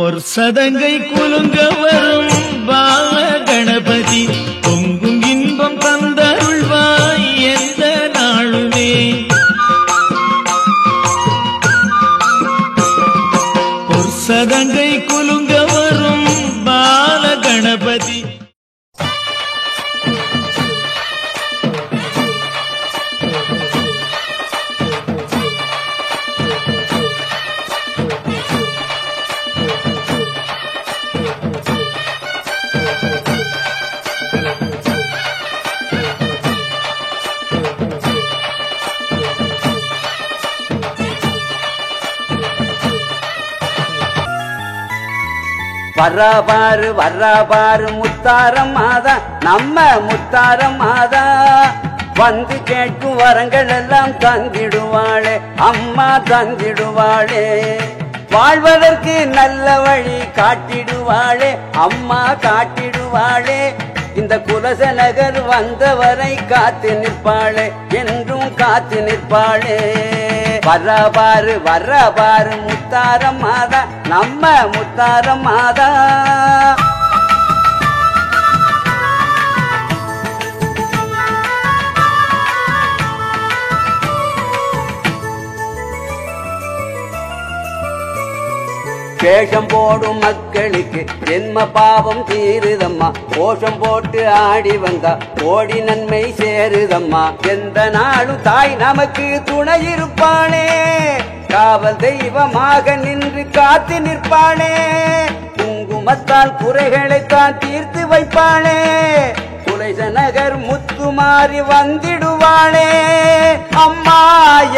பொற்சதங்கை குலுங்க வரும் பால கணபதி பொங்கும் இன்பம் தந்தருள்வாய் எந்த நாளுமே. பொற்சதங்கை குலுங்க வரும் பால கணபதி. வர்றாபாரு வர்றாபாரு முத்தாரம் மாதா, நம்ம முத்தாரம் மாதா. வந்து கேட்கும் வரங்கள் எல்லாம் தந்திடுவாளே, அம்மா தந்திடுவாளே. வாழ்வதற்கு நல்ல வழி காட்டிடுவாளே, அம்மா காட்டிடுவாளே. இந்த குலசநகர் வந்தவரை காத்து நிற்பாளே, என்றும் காத்து நிற்பாளே. வர்றாபாரு வர்றாபாரு முத்தாரம் மாதா, நம்ம முத்தாரம் மாதா. வேஷம் போடும் மக்களுக்கு ஜென்ம பாவம் தீருதம்மா. கோஷம் போட்டு ஆடி வந்தா கோடி நன்மை சேருதம்மா. எந்த நாளும் தாய் நமக்கு துணை இருப்பாளே, காவல் தெய்வமாக நின்று காத்து நிற்பாளே. குங்குமத்தால் குறைகளைத்தான் தீர்த்து வைப்பாளே. குலசநகர் முத்துமாறி வந்திடுவாளே, அம்மா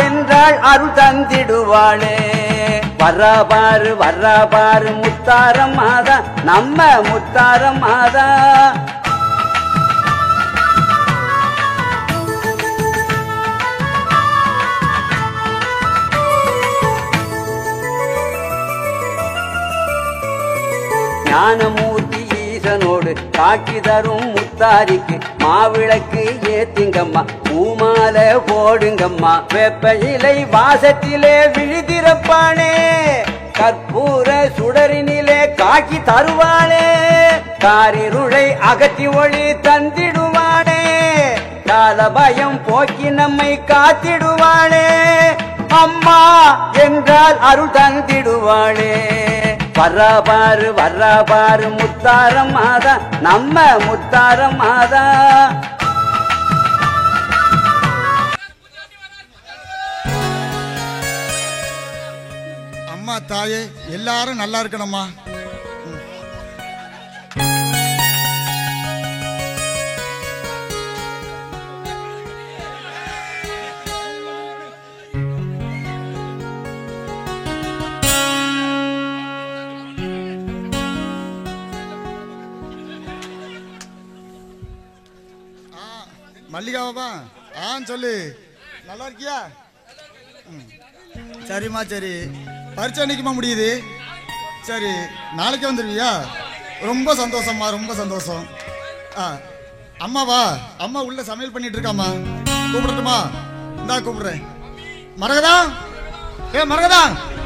என்றாள் அருள் தந்திடுவாளே. வர்றாபாரு வர்றாபாரு முத்தாரம் மாதா, நம்ம முத்தாரம் மாதா. ஞானமூர்த்தி ஈசனோடு காட்சி தரும் முத்தாரிக்கு மாவிளக்கு ஏத்திங்கம்மா, பூமால போடுங்கம்மா. வெப்ப இலை வாசத்திலே விழிதிறப்பானே, கற்பூர சுடரினிலே காட்சி தருவானே. காரிருளை அகற்றி ஒளி தந்திடுவானே, கால பயம் போக்கி நம்மை காத்திடுவானே. அம்மா என்றால் அருள் தந்திடுவானே. வர்றாபாரு வர்றாபாரு முத்தாரம் மாதா, நம்ம முத்தாரம் மாதா. அம்மா தாயே எல்லாரும் நல்லா இருக்கணும்மா. மல்லிகாவா சொல்லு, நல்லா இருக்கியா? சரிம்மா சரி. பரிச்சை அன்னைக்குமா முடியுது? சரி நாளைக்கு வந்துடுவியா? ரொம்ப சந்தோஷம்மா, ரொம்ப சந்தோஷம். அம்மாவா, அம்மா உள்ள சமையல் பண்ணிட்டு இருக்காம்மா. கூப்பிடட்டுமா? இந்தா கூப்பிடுறேன். மரகதா, மரகதா,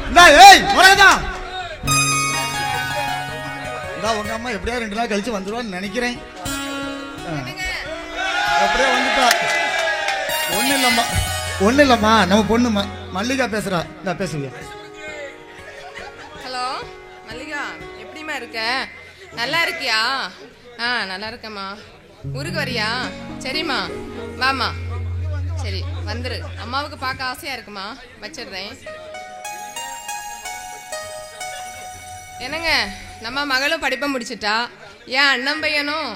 இந்தா. ஏய் மரகதா, இந்தா உங்க அம்மா எப்படியா 2 நாள் கழிச்சு வந்துடுவான்னு நினைக்கிறேன். அப்படியே வந்துட்டா. ஒன்றும் இல்லைம்மா, நம்ம பொண்ணு மல்லிகா பேசுறா. இந்த பேசுவியா? ஹலோ மல்லிகா, எப்படிமா இருக்க? நல்லா இருக்கியா? நல்லா இருக்கேம்மா. ஊருக்கு வரியா? சரிம்மா வாமா. சரி வந்துரு. அம்மாவுக்கு பார்க்க ஆசையா இருக்குமா? வச்சிடுறேன். என்னங்க, நம்ம மகளும் படிப்பை முடிச்சிட்டா. ஏன் அண்ணன் பையனும்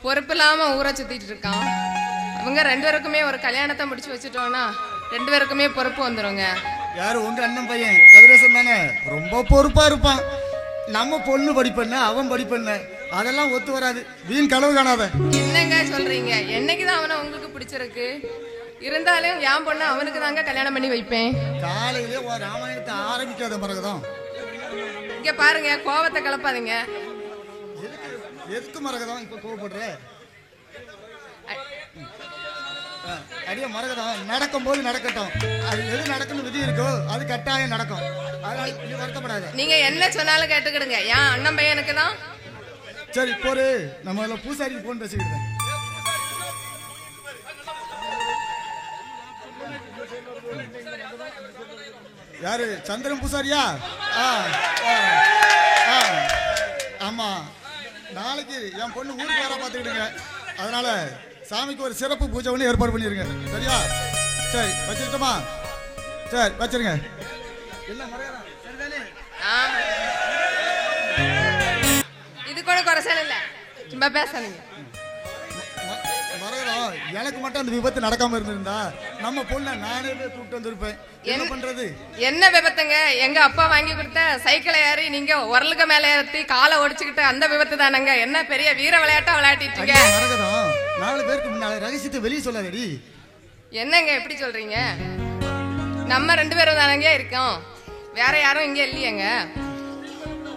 பொறுப்பு இல்லாம ஊரை சுத்திட்டு இருக்கான். அவங்க 2 பேருக்குமே ஒரு கல்யாணத்தை முடிச்சு வச்சுட்டோம்னா 2 பேருக்குமே பொறுப்பு வந்துருங்க. யாரு? உங்க அண்ணன் பையன் கதிரேசன் தானே? ரொம்ப பொறுப்பா இருப்பான். நம்ம பொண்ணு படிப்பண்ண, அவன் படிப்பண்ண, அதெல்லாம் ஒத்து வராது. வீண் கனவு காணாத. என்னங்க சொல்றீங்க? என்னைக்குதான் அவனை உங்களுக்கு பிடிச்சிருக்கு? இருந்தாலும் என் பொண்ணு அவனுக்கு தாங்க கல்யாணம் பண்ணி வைப்பேன். காலையிலே ஒரு ராமாயணத்தை ஆரம்பிக்காத மரகதம். இங்க பாருங்க, கோவத்தை கலப்பாதீங்க. எதுக்கு மரகதம் இப்ப கோவப்படுற? அடிய மரகதம், நடக்கும் போது நடக்கட்டும். அது எது நடக்கணும் விதி இருக்கோ அது கட்டாயம் நடக்கும். நீங்க என்ன சொன்னாலும் கேட்டுக்கிடுங்க. என் அண்ணன் பையனுக்கு தான். சரி போரு, நம்ம பூசாரிக்கு போன் பேசிக்கிட்டேன். யாரு? சந்திரன் பூசாரியா? ஆமா, நாளைக்கு என் பொண்ணு ஊருக்கு வர பாத்துக்கிடுங்க. அதனால சாமிக்கு ஒரு சிறப்பு பூஜை ஒன்று ஏற்பாடு பண்ணிருங்க. சரியா? சரி வச்சிருக்கோமா? சரி வச்சிருங்க. இது கூட குறைச்சல் இல்ல, சும்மா பேசாதீங்க. மரகதம், எனக்கு மட்டும் அந்த விபத்து நடக்காம இருந்திருந்தா நம்ம பொண்ணை நானே கூப்பிட்டு வந்திருப்பேன். என்ன பண்றது? என்ன விபத்துங்க? எங்க அப்பா வாங்கி கொடுத்த சைக்கிளை ஏறி நீங்க உரலுக்கு மேல ஏற்றி காலை ஒடிச்சுக்கிட்டு அந்த விபத்து தானங்க. என்ன பெரிய வீர விளையாட்டா விளையாட்டிட்டு மரகதம், 4 பேருக்கு முன்னால ரகசியத்தை வெளியே சொல்லாதடி. என்னங்க எப்படி சொல்றீங்க? நம்ம 2 பேரும் தானங்க இருக்கோம், வேற யாரும் இங்க இல்லையங்க.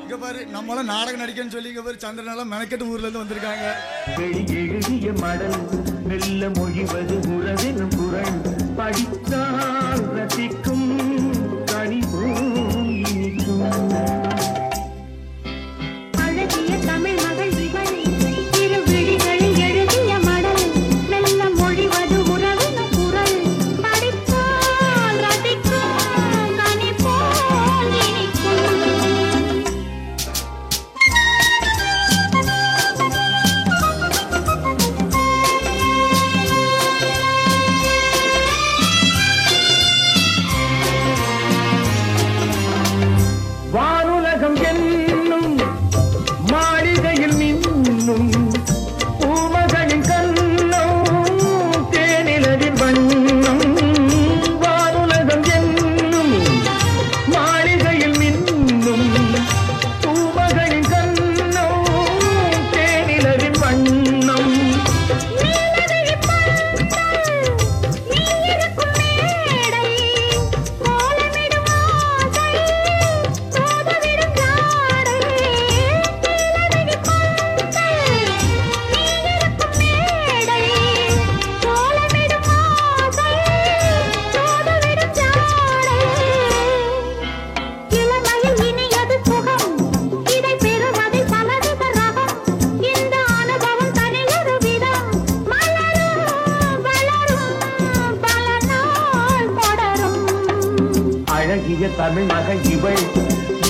இங்க பாரு, நம்மளும் நாடகம் நடிக்கன்னு சொல்லி இங்க பாரு சந்திரனால மெனக்கெட்டு ஊர்ல இருந்து வந்திருக்காங்க. எழுதிய மடல் மெல்ல மொழிவது உறவினும் குரல் படித்தால் ரசிக்கும் கனிவும் இனிக்கும். அழகிய தமிழ் மகள் இவள் இரு விழிகளில் எழுதிய மடல் மெல்ல மொழிவது உறவினும் குரல் படித்தால் ரசிக்கும் கனி போல் இனிக்கும். வானுலகம் என்னும் மாளிகையில் மின்னும் பூமகளின் கண்ணம் தேனிலவின் வண்ணம். வானுலகம் என்னும் மாளிகையில் மின்னும் பூமகளின் கண்ணம் தேனிலவின் வண்ணம். அழகிய தமிழ் மகள் இவள்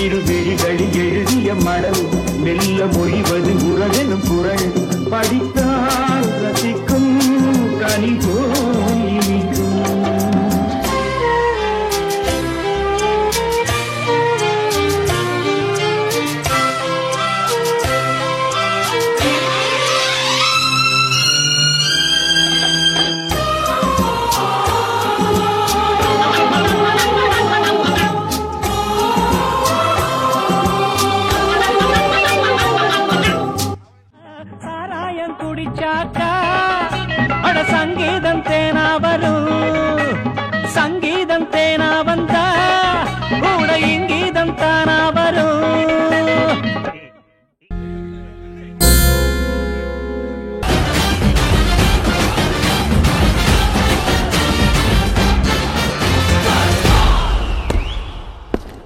இரு விழிகளில் எழுதிய மடல் மெல்ல மொழிவது உறவெனும் குரல் படித்தால் ரசிக்கும் கனி போல் இனிக்கும். சங்கீதம் தேனா வரும், சங்கீதம் தேனா வந்தா கூட இங்கீதம் தானா வரும்.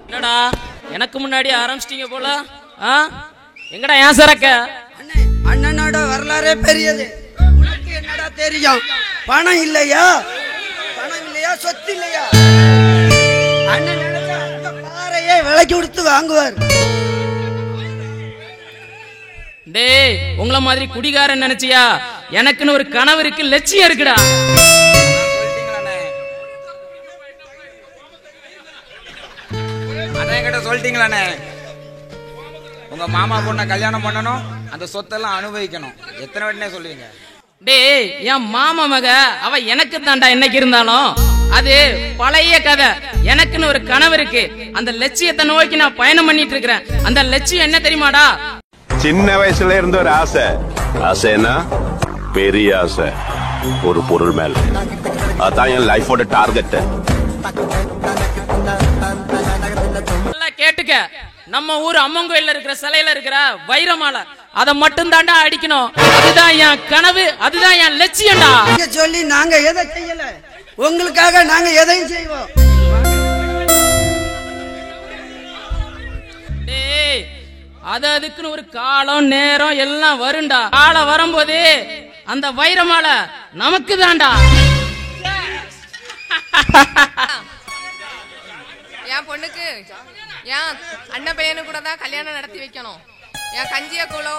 என்னடா எனக்கு முன்னாடி ஆரம்பிச்சிட்டீங்க போல? எங்கடா ஏன் சரக்க? அண்ணனோட வரலாறே பெரியது. உனக்கு என்னடா தெரியும்? பணம் இல்லையா, பணம் இல்லையா, சொத்து இல்லையா? அண்ணன் நினைச்சா அந்த பாறையே விலைக்கு கொடுத்து வாங்குவார். டேய், உங்கள மாதிரி குடிகாரன் நினைச்சியா? எனக்குன்னு ஒரு கனவு இருக்கு, லட்சியம் இருக்குடா. அண்ணன் கிட்ட சொல்லிட்டீங்களாண்ணே, உங்க மாமா பொண்ணை கல்யாணம் பண்ணணும், அந்த சொத்தெல்லாம் அனுபவிக்கணும். எத்தனை வாட்டினே சொல்லுவீங்க? டேய், என் மாமா மக அவ எனக்கு தாண்டா என்னைக்கு இருந்தாலும். அது பழைய கதை. எனக்குன்னு ஒரு கனவு இருக்கு, அந்த லட்சியத்தை நோக்கி நான் பயணம் பண்ணிட்டு இருக்கிறேன். அந்த லட்சியம் என்ன தெரியுமாடா? சின்ன வயசுல இருந்த ஒரு ஆசை. ஆசைன்னா பெரிய ஆசை, ஒரு பொருள் மேல. அதான் என் லைஃபோட டார்கெட். கேட்டுக்க, நம்ம ஊர் அம்மன் கோயில்ல இருக்கிற சிலையில இருக்கிற வைரமாலை அதை மட்டும் தாண்டா அடிக்கணும். அதுதான் என் கனவு, அதுதான் என் லட்சியம்டா. சொல்லி நாங்க எதை செய்யல, உங்களுக்காக நாங்க எதையும் செய்வோம். அதுக்குன்னு ஒரு காலம் நேரம் எல்லாம் வரும்டா. காலம் வரும்போது அந்த வைரமால நமக்கு தான்டா. என் பொண்ணுக்கு என் அண்ணன் பையனு கூட தான் கல்யாணம் நடத்தி வைக்கணும். என் கஞ்சிய கூலோ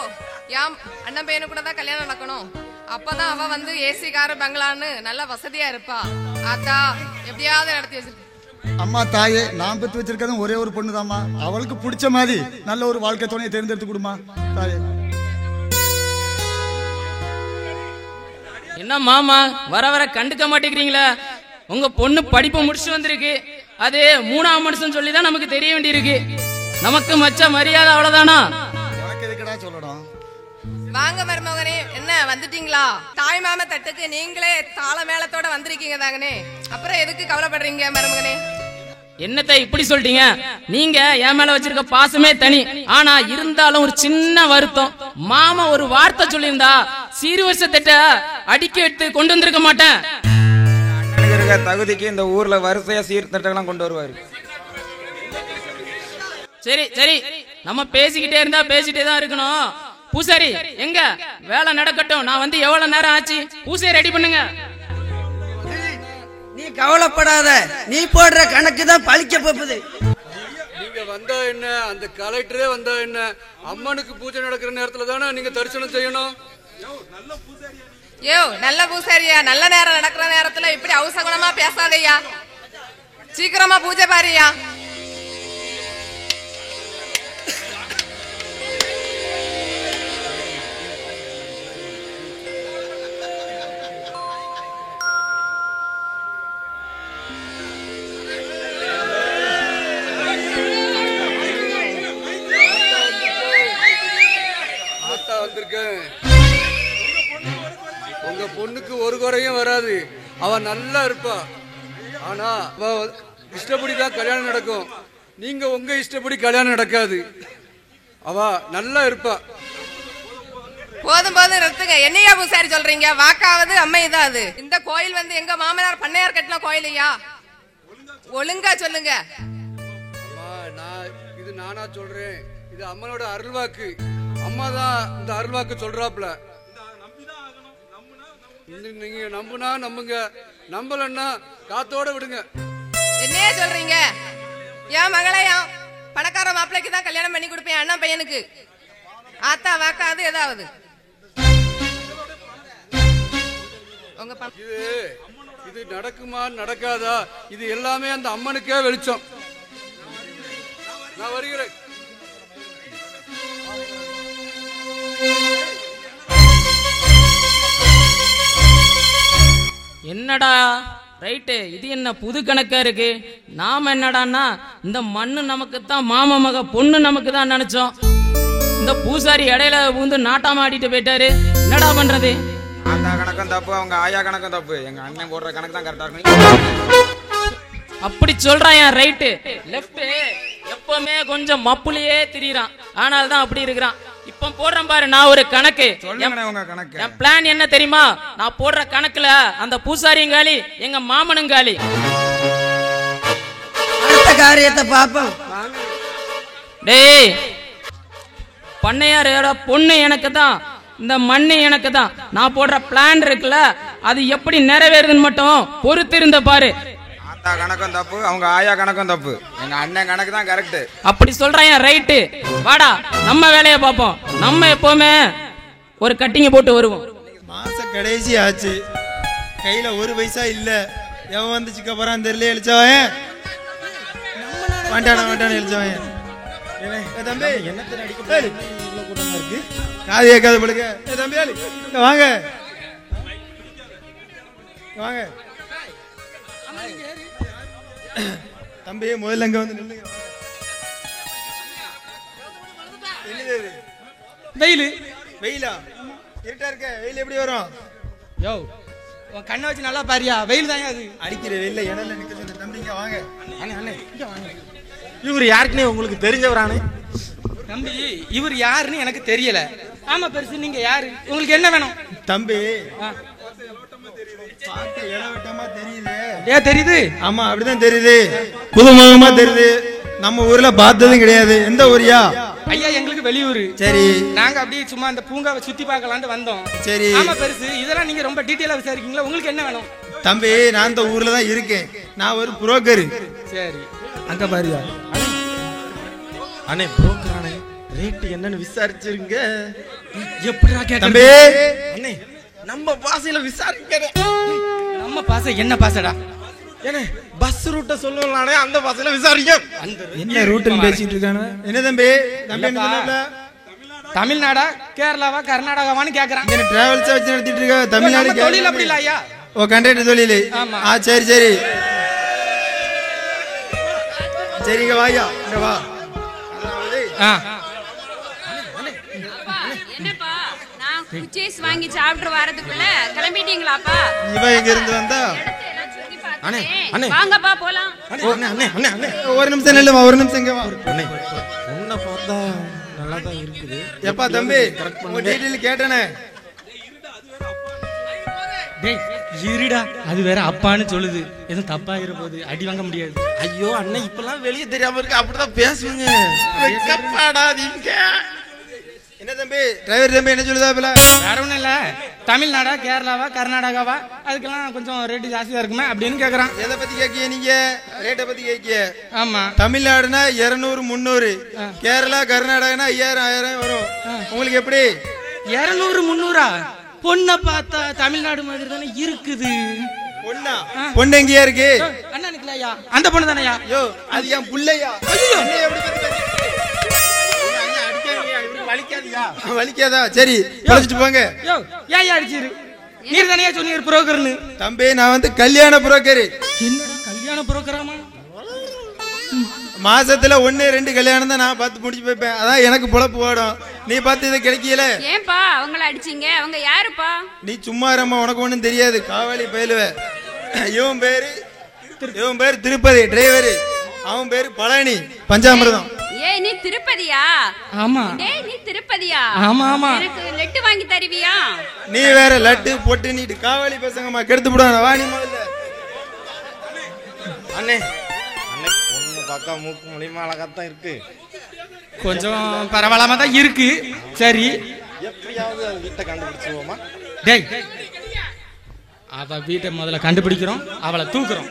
என் அண்ணன் பையனு கூட தான் கல்யாணம் நடக்கணும். அப்பதான் அவ வந்து ஏசி காரு பங்களான்னு நல்ல வசதியா இருப்பா. ஆத்தா எப்படியாவது நடத்தி வச்சிருக்க. அம்மா தாயே, நான் பெற்று வச்சிருக்கதும் ஒரே ஒரு பொண்ணு தாம்மா. அவளுக்கு பிடிச்ச மாதிரி நல்ல ஒரு வாழ்க்கை துணையை தேர்ந்தெடுத்து கொடுமா தாயே. என்ன மாமா வர வர கண்டுக்க மாட்டேங்கிறீங்களா? உங்க பொண்ணு படிப்பு முடிச்சு வந்திருக்கு. அது 3ஆம் மனுஷன் சொல்லிதான் நமக்கு தெரிய வேண்டியிருக்கு. நமக்கு மச்ச மரியாதை அவ்வளவுதானா? உனக்கு எதுக்குடா சொல்லணும்? வாங்க மருமகனே, என்ன வந்துட்டீங்களா? தாய் மாம தட்டுக்கு நீங்களே தாள மேளத்தோட வந்திருக்கீங்க தாங்கனே. அப்புறம் எதுக்கு கவலைப்படுறீங்க மருமகனே? என்னத்தை இப்படி சொல்லிட்டீங்க? நீங்க என் மேல வச்சிருக்க பாசமே தனி. ஆனா இருந்தாலும் ஒரு சின்ன வருத்தம். மாமா ஒரு வார்த்தை சொல்லியிருந்தா சீர் வருஷத்திட்ட அடிக்க எடுத்து கொண்டு வந்திருக்க மாட்டேன். அண்ணனுக்கு இருக்க தகுதிக்கு இந்த ஊர்ல வரிசையா சீர்திருத்தம் கொண்டு வருவாரு. சரி சரி, நம்ம பேசிக்கிட்டே இருந்தா பேசிட்டே தான் இருக்கணும். பூசாரி எங்க வேலை நடக்கட்டும். நான் வந்து எவ்வளவு நேரம் ஆச்சு? பூசாரி ரெடி பண்ணுங்க. நீ கவலைப்படாத, நீ போடுற கணக்கு தான் பழிக்க போகுது. நீங்க வந்தா என்ன, அந்த கலெக்டரே வந்தா என்ன, அம்மனுக்கு பூஜை நடக்கிற நேரத்துல தானே நீங்க தரிசனம் செய்யணும். யோ நல்ல பூசாரியா, நல்ல நேரம் நடக்கிற நேரத்துல இப்படி அவசகுணமா பேசாதையா. சீக்கிரமா பூஜை பாரியா. உங்க பொண்ணுக்கு ஒரு குறையும் வராது. அவ நல்லா இருப்பா. ஆனா அவ இஷ்டப்படிதான் கல்யாணம் நடக்கும். நீங்க உங்க இஷ்டப்படி கல்யாணம் நடக்காது. அவ நல்லா இருப்பா. போதும் போதும் நிறுத்துங்க. என்னையா பூசாரி சொல்றீங்க? வாக்காவது அம்மை தான் அது. இந்த கோயில் வந்து எங்க மாமனார் பண்ணையார் கட்டின கோயிலையா? ஒழுங்கா சொல்லுங்க. இது நானா சொல்றேன், இது அம்மனோட அருள்வாக்கு. அம்மா தான் இந்த அருள்வாக்கு சொல்றாப்ல. நீங்க நம்புனா நம்புங்க, நம்பலன்னா காத்தோட விடுங்க. என்னையா சொல்றீங்க? என் மகளையா பணக்கார மாப்பிள்ளைக்கு தான் கல்யாணம் பண்ணி கொடுப்பேன் அண்ணா பையனுக்கு. ஆத்தா வாக்காது ஏதாவது இது நடக்குமா நடக்காதா? இது எல்லாமே அந்த அம்மனுக்கே வெளிச்சம். நான் வருகிறேன். என்னடா ரைட்டு, இது என்ன புது கணக்கா இருக்கு? நாம என்னடான்னா இந்த மண்ணு நமக்கு தான், மாமா மக பொண்ணு நமக்கு தான் நினைச்சோம். இந்த பூசாரி இடையில பூந்து நாட்டாம ஆடிட்டு போயிட்டாரு. என்னடா பண்றது? அந்த கணக்கும் தப்பு, அவங்க ஆயா கணக்கும் தப்பு. எங்க அண்ணன் போடுற கணக்கு தான் கரெக்டா இருக்கு. அப்படி சொல்றான். ரைட்டு லெப்ட் எப்பவுமே கொஞ்சம் மப்புலியே திரியறான். ஆனால் தான் அப்படி இருக்கிறான். இப்ப போடுறேன் பாரு நான் ஒரு கணக்கு. என் பிளான் என்ன தெரியுமா? நான் போடுற கணக்குல அந்த பூசாரியும் காலி, எங்க மாமனும் காலி. அடுத்த காரியத்தை பாப்போம். டேய், பண்ணையாரோட பொண்ணு எனக்கு தான், இந்த மண்ணு எனக்கு தான். நான் போடுற பிளான் இருக்குல்ல, அது எப்படி நிறைவேறுதுன்னு மட்டும் பொறுத்து இருந்த பாரு. கணக்கும் தப்பு, அவங்க ஆயா கணக்கும் தப்பு. எங்க அண்ணன் கணக்கு தான் கரெக்ட். அப்படி சொல்றேன். ரைட்டு, வாடா நம்ம வேலையை பார்ப்போம். நம்ம எப்பவுமே ஒரு கட்டிங்க போட்டு வருவோம். மாச கடைசி ஆச்சு, கையில ஒரு பைசா இல்ல. எவன் வந்து சிக்க போறான் தெரியல. எழுச்சவன் வேண்டான வேண்டான எழுச்சவன். தம்பி என்னத்தை அடிக்க இருக்கு? காது கேட்காது படுக்க. தம்பி வாங்க வாங்க தம்பி, முதல்ல அங்க வந்து நில்லுங்க. வெயில் வெயிலா? இருட்டா இருக்க, வெயில் எப்படி வரும்? யோ உன் கண்ணை வச்சு நல்லா பாரியா, வெயில் தாங்க அது. அடிக்கிற வெயில்ல இடையில நிக்க சொல்ல. தம்பிங்க வாங்க. இவர் யாருக்குன்னு உங்களுக்கு தெரிஞ்சவரானே? தம்பி, இவர் யாருன்னு எனக்கு தெரியல. ஆமா பெருசு, நீங்க யாரு? உங்களுக்கு என்ன வேணும்? தம்பி பார்த்து இளவட்டமா தெரியுது. ஏன் தெரியுது? ஆமா அப்படிதான் தெரியுது. புதுமுகமா தெரியுது. நம்ம ஊர்ல பார்த்ததும் கிடையாது. எந்த ஊரியா? ஐயா எங்களுக்கு வெளியூர். சரி. நாங்க அப்படியே சும்மா அந்த பூங்காவை சுத்தி பார்க்கலான்னு வந்தோம். சரி. ஆமா பெருசு, இதெல்லாம் நீங்க ரொம்ப டீட்டெயிலா விசாரிக்கீங்களா? உங்களுக்கு என்ன வேணும்? தம்பி, நான் இந்த ஊர்ல தான் இருக்கேன். நான் ஒரு புரோக்கர். சரி. அங்க பாருயா அண்ணே, புரோக்கர் அண்ணே, ரேட் என்னன்னு விசாரிச்சிருங்க. எப்படிடா கேட்க தம்பி? அண்ணே, நம்ம பாசையில விசாரிக்கிறேன். நம்ம பாசை என்ன பாசடா? ஏனே பஸ் ரூட்ட சொல்லுவானே, அந்த பாசையில விசாரிக்க. என்ன ரூட்னு பேசிட்டு இருக்கானே? என்ன தம்பி? தம்பி என்ன சொன்னாப்ல? தமிழ்நாடா கேரளாவா கர்நாடகாவான்னு கேக்குறான். என்ன டிராவல்ஸ் வச்சு நடத்திட்டு இருக்க? தமிழ்நாடு தொழில் அப்படி இல்ல ஐயா. ஓ, கண்டக்டர் தொழில். ஆமா. சரி சரி சரிங்க, வாயா இங்க வா. என்னப்பா, நான் குச்சீஸ் வாங்கி சாப்பிட்டு வரதுக்குள்ள கிளம்பிட்டீங்களாப்பா? இவ எங்க இருந்து வந்தா? அண்ணே அண்ணே வாங்கப்பா போலாம். அண்ணே அண்ணே அண்ணே அண்ணே, ஒரு நிமிஷம் நில்லுமா, ஒரு நிமிஷம் இங்க வா. அண்ணே, உன்னை பார்த்தா நல்லா தான் இருக்குது. எப்பா தம்பி, உங்க டீடைல் கேட்டனே. டேய் இருடா, அது வேற அப்பான்னு சொல்லுது. எதுவும் தப்பா இருப்போது, அடி வாங்க முடியாது. ஐயோ அண்ணே, இப்பெல்லாம் வெளியே தெரியாம இருக்கு, அப்படிதான் பேசுவீங்க. வெக்கப்படாதீங்க. என்ன தம்பி, டிரைவர் தம்பி என்ன சொல்லுதாப்ல? வேற ஒண்ணும் இல்ல, தமிழ்நாடா கேரளாவா கர்நாடகாவா, அதுக்கெல்லாம் கொஞ்சம் ரேட்டு ஜாஸ்தியா இருக்குமே அப்படின்னு கேக்குறான். எதை பத்தி கேக்கிய நீங்க? ரேட்டை பத்தி கேக்கிய? ஆமா. தமிழ்நாடுனா 200 300, கேரளா கர்நாடகானா 5000 1000 வரும். உங்களுக்கு எப்படி? 200 300? பொண்ணை பார்த்தா தமிழ்நாடு மாதிரி தானே இருக்குது. பொண்ணா? பொண்ணு எங்கேயா இருக்கு? அண்ணா நிக்கலையா? அந்த பொண்ணு தானயா? யோ, அது என் புள்ளையா? வலிக்காதா? சரி, பழச்சிட்டு போங்க. யோ, ஏன் அடிச்சிரு? நீர் தானே சொன்னீர் புரோக்கர்னு. தம்பி, நான் வந்து கல்யாண புரோக்கர். என்னடா கல்யாண புரோக்கராமா? மாசத்துல 1-2 கல்யாணம் தான் நான் பார்த்து முடிச்சு வைப்பேன். அதான் எனக்கு பொழப்பு ஓடும். நீ பார்த்து இதை கிடைக்கல. ஏன்பா அவங்கள அடிச்சீங்க? அவங்க யாருப்பா? நீ சும்மா இருமா, உனக்கு ஒண்ணும் தெரியாது. காவாலி பயிலுவ. இவன் பேரு திருப்பதி டிரைவர். அவன் பேரு பழனி பஞ்சாமிர்தம். ஏய் நீ திருப்பதியா? ஆமா. டேய் நீ திருப்பதியா? ஆமா ஆமா. எனக்கு லட்டு வாங்கி தருவியா? நீ வேற லட்டு போட்டு நீ காவாலி பசங்கம்மா கெடுத்து விடுவாங்க. வா நீ முதல்ல. அண்ணே அண்ணே பொண்ணு பார்த்தா மூக்கு மூலியமா அழகாத்தான் இருக்கு. கொஞ்சம் பரவாயில்லாம தான் இருக்கு. சரி எப்படியாவது அது வீட்டை கண்டுபிடிச்சிருவோமா? டேய் அவ வீட்டை முதல்ல கண்டுபிடிக்கிறோம், அவளை தூக்குறோம்.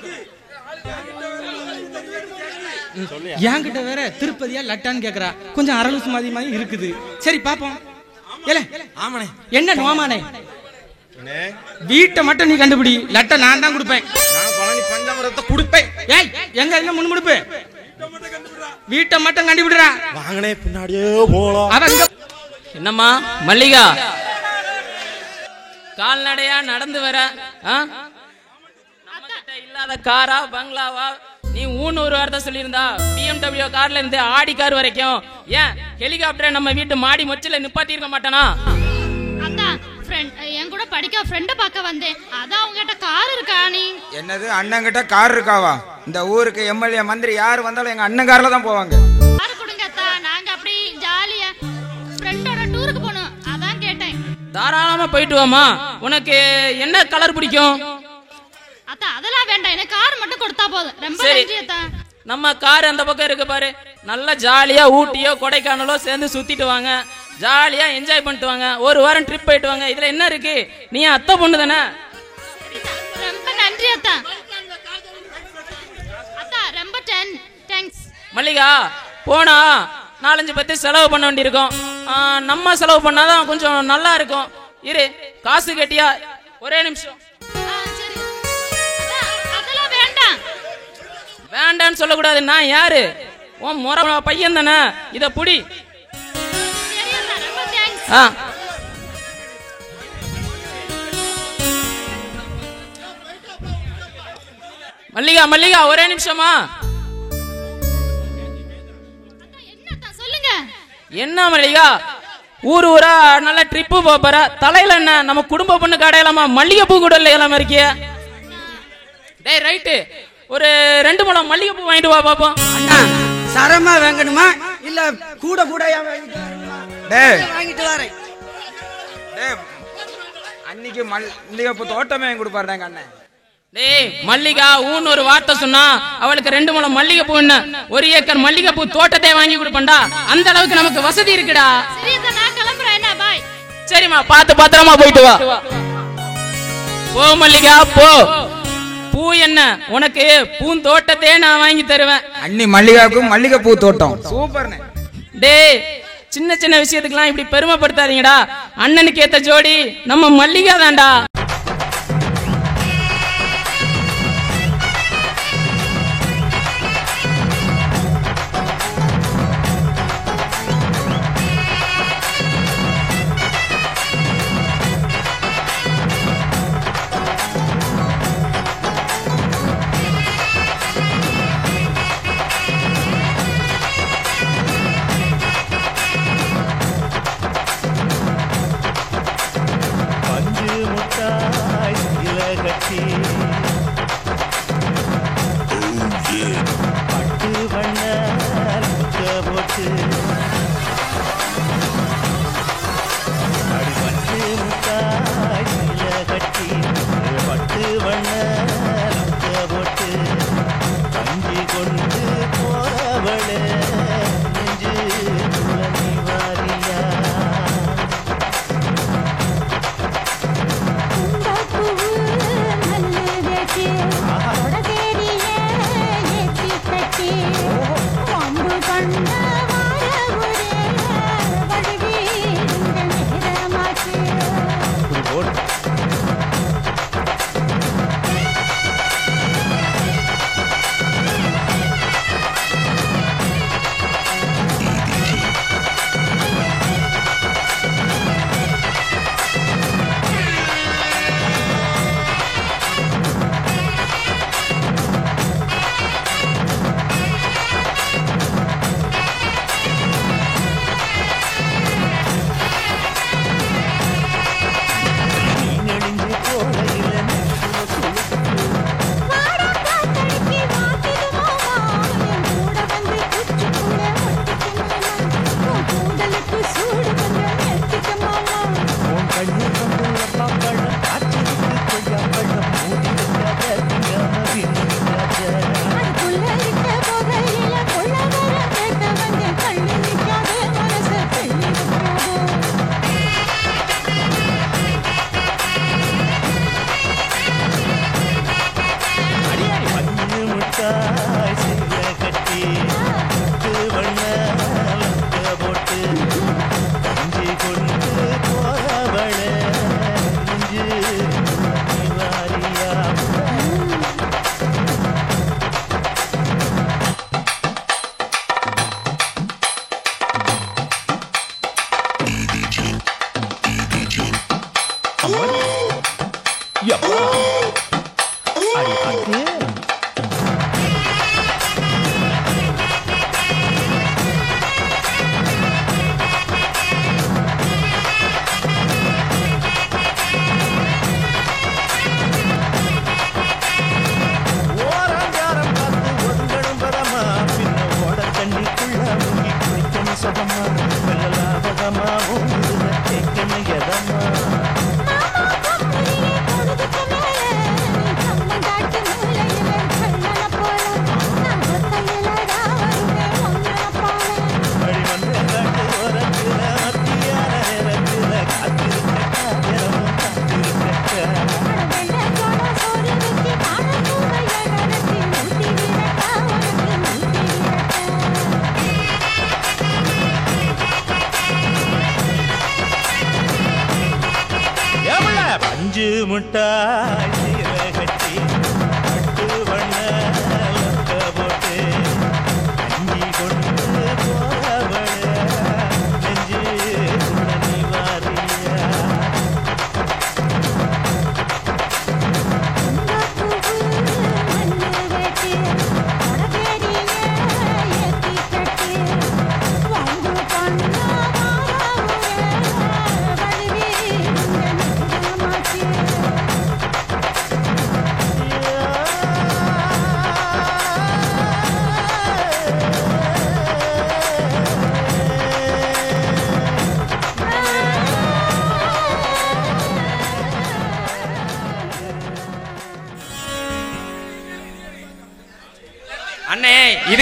என்கிட்ட வேற திருப்பதியா லட்டான்னு கேக்குறா. கொஞ்சம் அரலூசு மாதிரி இருக்குது. சரி பாப்போம். ஆமாண்ணே. என்ன நோமானே? வீட்டை மட்டும் நீ கண்டுபிடி, லட்டை நான் தான் கொடுப்பேன். நான் பழனி பஞ்சாமிரத்தை கொடுப்பேன். ஏய் எங்க என்ன முன்முடுப்பு? வீட்டை மட்டும் கண்டுபிடுறா. வாங்கனே பின்னாடியே போலாம். அவங்க என்னம்மா மல்லிகா, கால்நடையா நடந்து வர இல்லாத காரா பங்களாவா? நீ ஊன்னு ஒரு வார்த்தை சொல்லியிருந்தா BMW கார்ல இருந்து ஆடி கார் வரைக்கும், ஏன் ஹெலிகாப்டரை நம்ம வீட்டு மாடி மொச்சில நிப்பாட்டி இருக்க மாட்டானா? அதான் என் கூட படிக்க ஃப்ரெண்ட பார்க்க வந்தேன். அதான் அவங்ககிட்ட கார் இருக்கா? நீ என்னது அண்ணன் கிட்ட கார் இருக்காவா? இந்த ஊருக்கு எம்எல்ஏ மந்திரி யார் வந்தாலும் எங்க அண்ணன் கார்ல தான் போவாங்க. கார் கொடுங்க அத்தா, நாங்க அப்படி ஜாலியா ஃப்ரெண்டோட டூருக்கு போறோம். அதான் கேட்டேன். தாராளமா போயிட்டு வாமா. உனக்கு என்ன கலர் பிடிக்கும்? அத்தா அதெல்லாம் வேண்டாம், எனக்கு கார் மட்டும் கொடுத்தா போதும். ரொம்ப நன்றி அத்தா. நம்ம கார் அந்த பக்கம் இருக்கு பாரு. நல்லா ஜாலியா ஊட்டியோ கொடைக்கானலோ சேர்ந்து சுத்திட்டு வாங்க. ஜாலியா என்ஜாய் பண்ணிட்டு வாங்க. ஒரு வாரம் ட்ரிப் போயிட்டு வாங்க. இதுல என்ன இருக்கு? நீ அத்தை பொண்ணு தானே? ரொம்ப நன்றி அத்தா. அத்தா ரொம்ப தேங்க்ஸ். மல்லிகா போனா 4-5 பத்து செலவு பண்ண வேண்டியிருக்கும். நம்ம செலவு பண்ணாதான் கொஞ்சம் நல்லா இருக்கும். இரு, காசு கட்டியா? ஒரே நிமிஷம். வேண்டான்னு சொல்லக்கூடாது. நான் யாரு? உன் முறை பையன் தானே. இத புடி. மல்லிகா மல்லிகா ஒரே நிமிஷமா. சொல்லுங்க. என்ன மல்லிகா, ஊரா நல்ல ட்ரிப்பு போற. தலையில என்ன நம்ம குடும்ப பொண்ணு கடையலாமா? மல்லிகைப்பூ கூட இல்லாம இருக்கிய. டேய் ரைட்டு, ஒரு 2 முழம் மல்லிகைப்பூ வாங்கிட்டு வா பாப்போம். அண்ணா சரமா வாங்கணுமா இல்ல கூட வாங்கிட்டு வரேன். அன்னைக்கு மல்லிகைப்பூ தோட்டமே வாங்கி கொடுப்பாரு எங்க அண்ணன். டேய் மல்லிகா ஊன்னு ஒரு வார்த்தை சொன்னா அவளுக்கு 2 முழம் மல்லிகை பூன்னு 1 ஏக்கர் மல்லிகை பூ தோட்டத்தை வாங்கி கொடுப்பண்டா. அந்த அளவுக்கு நமக்கு வசதி இருக்குடா. சரி நான் கிளம்புறேன். என்ன பாய். சரிம்மா, பார்த்து பத்திரமா போயிட்டு வா. போ மல்லிகா போ. பூ என்ன, உனக்கு பூந்தோட்டத்தையே நான் வாங்கி தருவேன். அண்ணி மல்லிகாவுக்கும் மல்லிகை பூ தோட்டம் சூப்பர்னே. டேய் சின்ன சின்ன விஷயத்துக்குலாம் இப்படி பெருமைப்படுத்தாதீங்கடா. அண்ணனுக்கு ஏத்த ஜோடி நம்ம மல்லிகா தான்டா.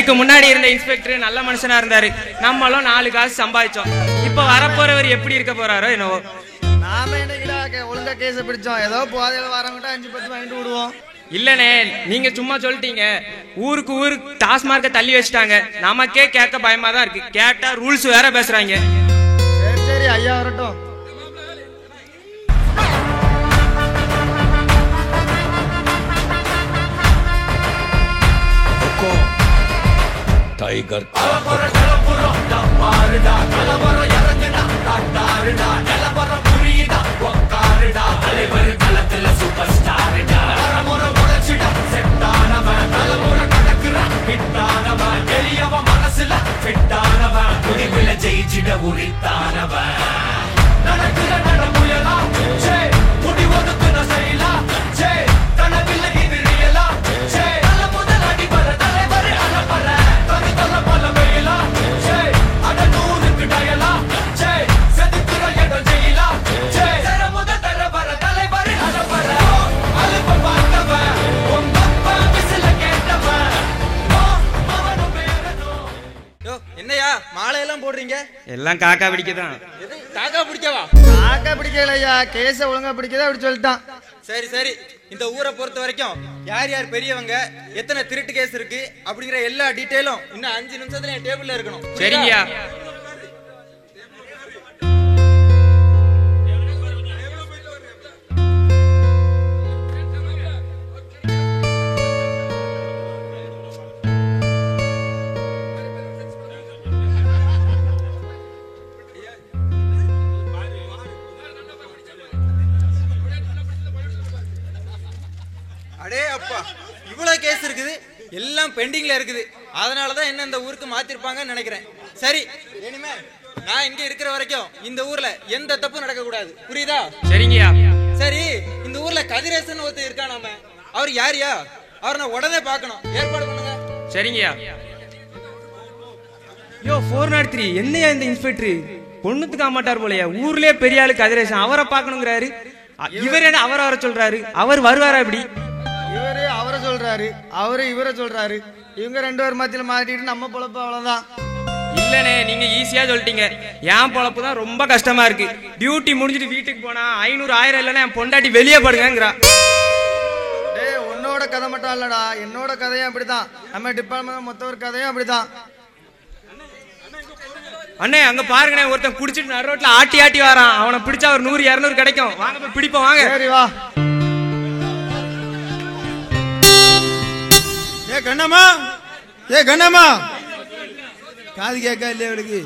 இதுக்கு முன்னாடி இருந்த இன்ஸ்பெக்டர் நல்ல மனுஷனா இருந்தாரு. நம்மளும் 4 காசு சம்பாதிச்சோம். இப்ப வரப்போறவர் எப்படி இருக்க போறாரோ என்னவோ. நாம என்னைக்குடா ஒழுங்கா கேஸ பிடிச்சோம். ஏதோ போதையில வரவங்கிட்ட 5-10 வாங்கிட்டு விடுவோம். இல்லனே, நீங்க சும்மா சொல்லிட்டீங்க. ஊருக்கு டாஸ்மார்க்க தள்ளி வச்சுட்டாங்க. நமக்கே கேட்க பயமா தான் இருக்கு. கேட்டா ரூல்ஸ் வேற பேசுறாங்க. சரி சரி ஐயா வரட்டும். टाइगर ஜெயிச்சிட உரித்தானவ நடக்குற நடமுயலா ஜே முடி ஒதுக்குன செயலா ஜே கனவில்லை இது ரியலா ஜே நல்ல முதல் அடி வர தலைவர் அலப்பற தகுதல பல வேலா ஜே அட நூறுக்கு டயலா ஜே செதுக்குற இடம் ஜெயிலா ஜே தர முதல் தர வர தலைவர் அலப்பற அலுப்ப பார்த்தவ உங்க அப்பா விசில கேட்டவ அவனு பேரனோ. யோ என்னையா மாலையெல்லாம் போடுறீங்க? எல்லாம் காக்கா பிடிக்கதான். காக்கா பிடிக்கவா? காக்கா பிடிக்கலையா, கேஸ ஒழுங்கா பிடிக்கதா அப்படி சொல்லிட்டான். சரி சரி, இந்த ஊரை பொறுத்த வரைக்கும் யார் யார் பெரியவங்க, எத்தனை திருட்டு கேஸ் இருக்கு அப்படிங்கிற எல்லா டீடைலும் இன்னும் 5 நிமிஷத்துல என் டேபிள்ல இருக்கணும். சரிங்கயா. அடே அப்பா, இவ்வளவு கேஸ் இருக்குது, எல்லாம் பெண்டிங்ல இருக்குது. அதனாலதான் என்ன இந்த ஊருக்கு மாத்திருப்பாங்கன்னு நினைக்கிறேன். சரி, இனிமே நான் இங்க இருக்கிற வரைக்கும் இந்த ஊர்ல எந்த தப்பும் நடக்க கூடாது, புரியுதா? சரிங்கயா. சரி, இந்த ஊர்ல கதிரேசன் ஒருத்தர் இருக்கானாம, அவர் யாரியா? அவர் நான் உடனே பார்க்கணும், ஏற்பாடு பண்ணுங்க. சரிங்கயா. யோ 403 என்னையா இந்த இன்ஸ்பெக்டர் பொண்ணுத்துக்கு மாட்டார் போலயா? ஊர்லயே பெரிய ஆளு கதிரேசன், அவரை பார்க்கணுங்கிறாரு. இவர் என்ன அவரை வர சொல்றாரு? அவர் வருவாரா? இப்படி இவரு அவரை சொல்றாரு, அவரு இவரை சொல்றாரு. இவங்க 2 பேர் மத்தியில மாட்டிட்டு நம்ம பொழப்பு அவ்வளவுதான். இல்லனே, நீங்க ஈஸியா சொல்லிட்டீங்க. என் பொழப்பு தான் ரொம்ப கஷ்டமா இருக்கு. டியூட்டி முடிஞ்சிட்டு வீட்டுக்கு போனா 500 1000 இல்லைன்னா என் பொண்டாட்டி வெளியே படுங்கிறா. டேய், உன்னோட கதை மட்டும் இல்லடா, என்னோட கதையும் அப்படிதான். நம்ம டிபார்ட்மெண்ட் மொத்த ஒரு கதையும் அப்படிதான். அண்ணே, அங்க பாருங்கண்ணே, ஒருத்தன் குடிச்சிட்டு நடு ரோட்ல ஆட்டி ஆட்டி வரான். அவனை பிடிச்சா ஒரு 100 200 கிடைக்கும். வாங்க போய் பிடிப்போம், வாங்க. சரி வா. ஏ கண்ணம்மா, ஏ கண்ணம்மா, காது கேட்கா இல்லையா அவளுக்கு?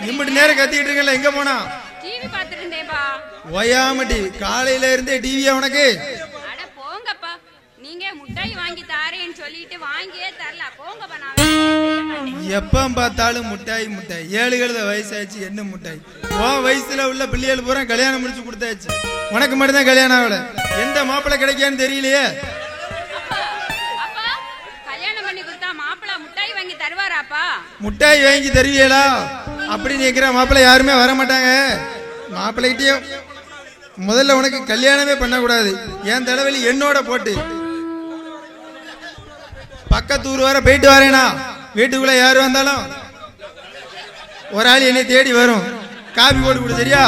இம்பட்டு நேரம் கத்திக்கிட்டு இருக்கல, எங்க போனா? டிவி பார்த்துட்டு இருந்தேன்பா. ஒயாம டிவி, காலையில இருந்தே டிவியா உனக்கு? அட போங்கப்பா, நீங்க முட்டாய் வாங்கி தாரேன்னு சொல்லிட்டு வாங்கியே தரல. போங்கப்பா. எப்ப பார்த்தாலும் முட்டாய் முட்டாய். 7 கழுத வயசாச்சு, என்ன முட்டாய்? உன் வயசுல உள்ள பிள்ளைகள் பூரா கல்யாணம் முடிச்சு கொடுத்தாச்சு, உனக்கு மட்டும்தான் கல்யாணம் ஆகல. எந்த மாப்பிள்ளை கிடைக்கான்னு தெரியலையே. முட்டாய் வாங்கி தருவீங்களா அப்படின்னு கேட்கிற மாப்பிள்ளை யாருமே வர மாட்டாங்க. மாப்பிள்ளைகிட்டயும் முதல்ல உனக்கு கல்யாணமே பண்ணக்கூடாது. என் தலைவலி என்னோட போட்டு பக்கத்தூர் வர போயிட்டு வரேனா, வீட்டுக்குள்ள யாரு வந்தாலும் ஒரு ஆள் என்னை தேடி வரும், காபி போட்டு கொடு, சரியா?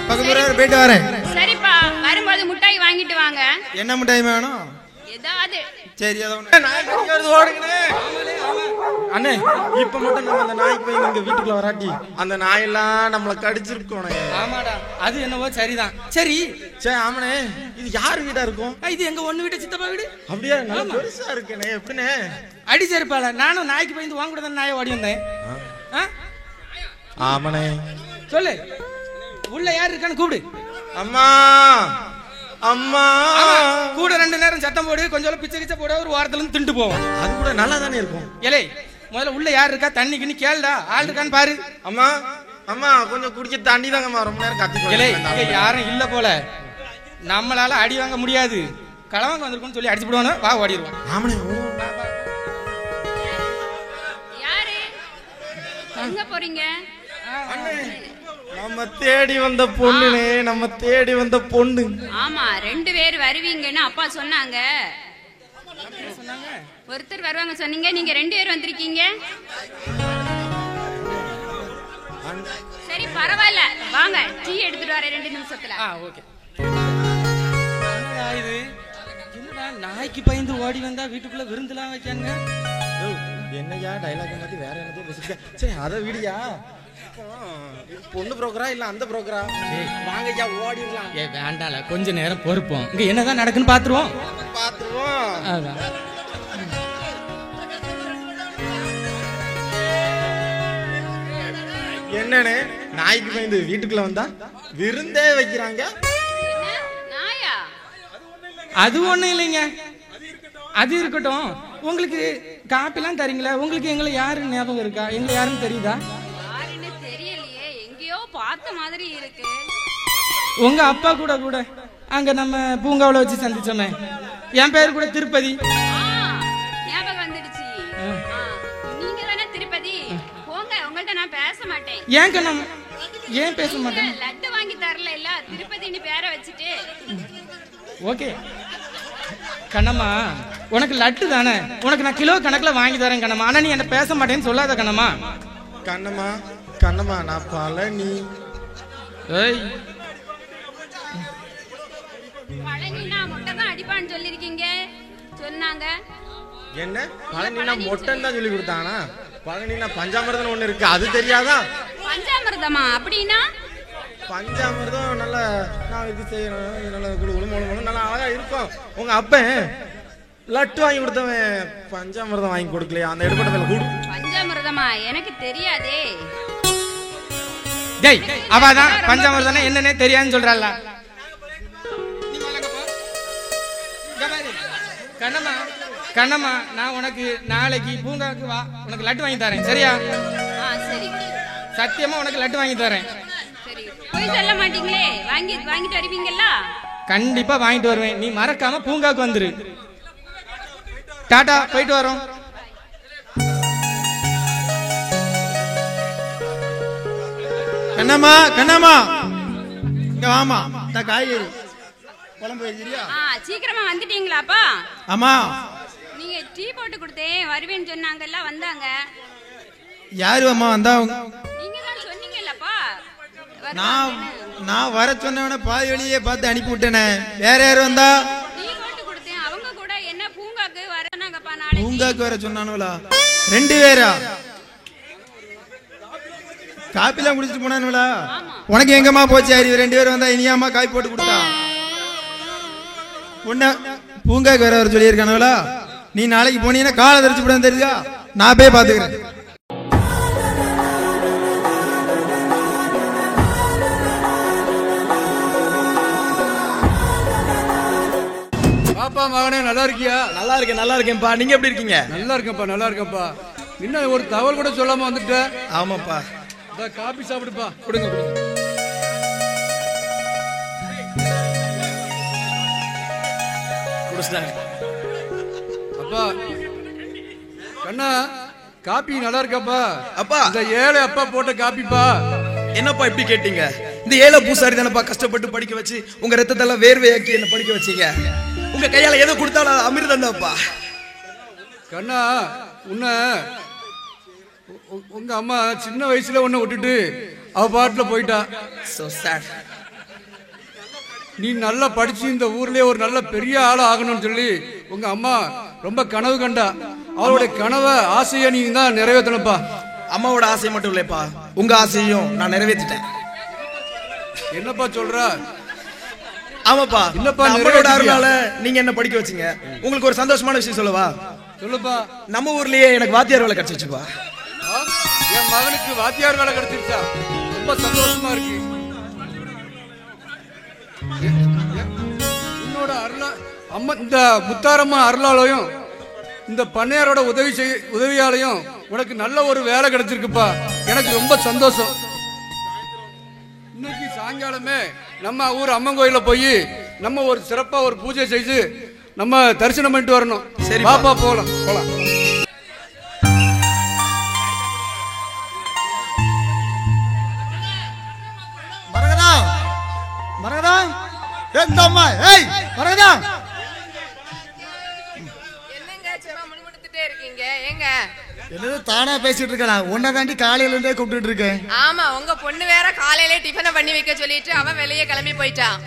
பக்கத்தூர் வர போயிட்டு வரேன். சரிப்பா, வரும்போது முட்டாய் வாங்கிட்டு வாங்க. என்ன முட்டாய் வேணும்? ஏதாவது. சரி, அண்ணே, இப்ப மட்டும் நம்ம அந்த நாய்க்கு போய் இங்க வீட்டுக்குள்ள வராட்டி அந்த நாயெல்லாம் நம்மள கடிச்சிருக்கோம். ஆமாடா, அது என்னவோ சரிதான். சரி சரி, ஆமாண்ணே. இது யார் வீடா இருக்கும்? இது எங்க ஒண்ணு வீட்டு சித்தப்பா வீடு. அப்படியா? நல்ல பெருசா இருக்குண்ணே. எப்படிண்ணே? அடி சரிப்பால, நானும் நாய்க்கு போய் வாங்க கூட தான் நாயை ஓடி வந்தேன். ஆமாண்ணே. சொல்லு, உள்ள யார் இருக்கான்னு கூப்பிடு. அம்மா அம்மா. கூட 2 நேரம் சத்தம் போடு, கொஞ்சம் பிச்சை கிச்சை போட, ஒரு வாரத்துல இருந்து திண்டு போவோம். அது கூட நல்லா தானே இருக்கும். ஏலே, முதல்ல உள்ள யார் இருக்கா தண்ணி கிண்ணி கேளுடா, ஆள் இருக்கான்னு பாரு. அம்மா அம்மா, கொஞ்சம் குடிக்க தண்ணி தாங்கம்மா. ரொம்ப நேரம் கத்தி யாரும் இல்ல போல, நம்மளால அடி வாங்க முடியாது. களவாங்க வந்திருக்குன்னு சொல்லி அடிச்சு விடுவானு, வா ஓடிடுவோம். ஆமாண்ணே. யாரு எங்க போறீங்க? நம்ம தேடி வந்த பொண்ணுனே, நம்ம தேடி வந்த பொண்ணு. ஆமா, 2 பேர் வருவீங்கன்னு அப்பா சொன்னாங்க. ஒருத்தர் வருவாங்க சொன்னீங்க, நீங்க 2 பேர் வந்திருக்கீங்க. சரி பரவாயில்ல, வாங்க டீ எடுத்துட்டு வரேன் 2 நிமிஷத்துல. ஓகே. இது என்னடா நாய்க்கு பயந்து ஓடி வந்தா வீட்டுக்குள்ள விருந்துலாம் வைக்காங்க. என்னையா டைலாக் மாத்தி வேற என்னதோ பேசிக்க. சரி அத வீடியா பொண்ணு புரோக்கரா இல்ல அந்த புரோக்கரா? வாங்கய்யா ஓடிடலாம். வேண்டால கொஞ்ச நேரம் பொறுப்போம். இங்க என்னதான் நடக்குன்னு பாத்துருவோம். அதான். என்னன்னு நாய்க்கு பயந்து வீட்டுக்குள்ள வந்தா விருந்தே வைக்கிறாங்க. நாயா? அது ஒண்ணும் இல்லைங்க, அது இருக்கட்டும். உங்களுக்கு காப்பிலாம் தரீங்களா? உங்களுக்கு எங்களை யாரு ஞாபகம் இருக்கா? எங்களை யாருன்னு தெரியுதா? யாருன்னு தெரியலையே, எங்கேயோ பார்த்த மாதிரி இருக்கு. உங்க அப்பா கூட அங்க நம்ம பூங்காவுல வச்சு சந்திச்சோமே, என் பேர் கூட திருப்பதி. ஞாபகம் வந்துடுச்சு. நீங்க தானே திருப்பதி? போங்க, உங்கள்ட்ட நான் பேச மாட்டேன். ஏன் கண்ணம்? ஏன் பேச மாட்டேன்? லட்டு வாங்கி தரல இல்ல, திருப்பதின்னு பேரை வச்சுட்டு. ஓகே கண்ணம்மா, உனக்கு லட்டு தானே, உனக்கு நான் கிலோ கணக்குல வாங்கி தரேன் கண்ணம்மா. ஆனா நீ என்ன பேச மாட்டேன்னு சொல்லாத கண்ணம்மா. கண்ணம்மா கண்ணம்மா நான் பழனி. ஏய் பழனினா முட்டை தான் அடிப்பான்னு சொல்லிருக்கீங்க சொன்னாங்க. என்ன பழனினா மொட்டன் தான் சொல்லி கொடுத்தானா? பழனினா பஞ்சாமிர்தம் ஒண்ணு இருக்கு, அது தெரியாதா? பஞ்சாமிர்தமா? அப்படின்னா பஞ்சாமிர்தம் நல்ல நான் இது செய்யணும், நல்ல குழு நல்லா அழகா இருக்கும். உங்க அப்பன் லட்டு வாங்கி கொடுத்தவன் பஞ்சாமிர்தம் வாங்கி கொடுக்கலையா? அந்த எடுப்பட்டதில் கூடு. பஞ்சாமிர்தமா? எனக்கு தெரியாதே. டேய் அவதான் பஞ்சாமிர்தம் என்னன்னே தெரியாதுன்னு சொல்றாள்ல. கண்ணம்மா கண்ணம்மா, நான் உனக்கு நாளைக்கு பூங்காவுக்கு வா, உனக்கு லட்டு வாங்கி தரேன் சரியா? சரி சத்தியமா உனக்கு லட்டு வாங்கி தரேன். சரி போய் சொல்ல மாட்டீங்களே, வாங்கிட்டு வருவீங்கல்ல? கண்டிப்பா வாங்கிட்டு வருவேன். நீ மறக்காம பூங்காவுக்கு வந்துரு. டாடா, போயிட்டு வரோம். கண்ணம்மா கண்ணம்மா இங்க வாமா, இந்த காய்கறி குழம்பு வைக்கிறியா? சீக்கிரமா வந்துட்டீங்களாப்பா? ஆமா. நீங்க டீ போட்டு கொடுத்தேன் வருவேன்னு சொன்னாங்கல்ல, வந்தாங்க. யாரு அம்மா வந்தா? நீங்க தான் சொன்னீங்கல்லப்பா. நான் வர சொன்னவன பாதி வழியே பார்த்து அனுப்பி விட்டேனே. வேற யாரு வந்தா? டீ போட்டு கொடுத்தேன், அவங்க கூட என்ன பூங்காக்கு வரனாங்கப்பா நாளைக்கு. பூங்காக்கு வர சொன்னானுங்களா? 2 பேரா? காப்பிலாம் குடிச்சிட்டு போனானுங்களா? உனக்கு எங்கம்மா போச்சு? 2 பேர் வந்தா இனியாமா காய் போட்டு கொடுத்தா? உன்ன பூங்காக்கு வர சொல்லியிருக்கானுங்களா? நீ நாளைக்கு போனீங்கன்னா காலை தெரிச்சு போட தெரியுதா? நான் போய் பாத்துக்கிறேன். பாப்பா மகனே, நல்லா இருக்கியா? நல்லா இருக்கேன்ப்பா. நீங்க எப்படி இருக்கீங்க? நல்லா இருக்கேன்ப்பா. இன்னும் ஒரு தகவல் கூட சொல்லாம வந்துட்ட. ஆமாப்பா. காபி சாப்பிடுப்பா. கொடுங்க. அப்பா கண்ணா, காபி நல்லா இருக்கப்பா? அப்பா இந்த ஏழை அப்பா போட்ட காபிப்பா. என்னப்பா இப்படி கேட்டீங்க? இந்த ஏழை பூசாரி தானப்பா கஷ்டப்பட்டு படிக்க வச்சு உங்க ரத்தத்தெல்லாம் வேர்வையாக்கி என்ன படிக்க வச்சீங்க. உங்க கையால எதை கொடுத்தாலும் அமிர்தம் தான்ப்பா. கண்ணா, உங்க அம்மா சின்ன வயசுல உன்னை விட்டுட்டு அவ பாட்டுல போயிட்டா. நீ நல்லா படிச்சு இந்த ஊர்லயே ஒரு நல்ல பெரிய ஆளா ஆகணும்னு சொல்லி உங்க அம்மா ரொம்ப கனவு கண்டா. அவளுடைய கனவை ஆசையை நீ தான் நிறைவேற்றணும்ப்பா. அம்மாவோட ஆசை மட்டும் இல்லப்பா, உங்க ஆசையும் நான் நிறைவேற்றிட்டேன். என்னப்பா சொல்ற? ஆமாப்பா, என்னப்பா நம்மளோட அருளால நீங்க என்ன படிக்க வச்சீங்க. உங்களுக்கு ஒரு சந்தோஷமான விஷயம் சொல்லவா? சொல்லுப்பா. நம்ம ஊர்லயே எனக்கு வாத்தியார் வேலை கிடைச்சிச்சுப்பா. என் மகனுக்கு வாத்தியார் வேலை கிடைச்சிருச்சா? ரொம்ப சந்தோஷமா இருக்கு. உன்னோட அருளா அம்மா, இந்த முத்தாரம்மா அருளாலையும் இந்த பண்ணையாரோட உதவியாலையும் உனக்கு நல்ல ஒரு வேலை கிடைச்சிருக்குப்பா. எனக்கு ரொம்ப சந்தோஷம். இன்னைக்கு சாயங்காலமே நம்ம ஊர் அம்மன் கோயில போய் நம்ம ஒரு சிறப்பா ஒரு பூஜை செய்து நம்ம தரிசனம் பண்ணிட்டு வரணும். சரி பாப்பா, போலாம். மரகதா, எந்த அம்மா? ஏய் மரகதா, என்னங்க சும்மா முணுமுணுத்து என்னது தானா பேசிட்டு இருக்கலாம் உன்னை தாண்டி காலையில இருந்தே கூப்பிட்டு இருக்கேன். ஆமா உங்க பொண்ணு வேற காலையிலே டிஃபனை பண்ணி வைக்க சொல்லிட்டு அவன் வெளியே கிளம்பி போயிட்டான்.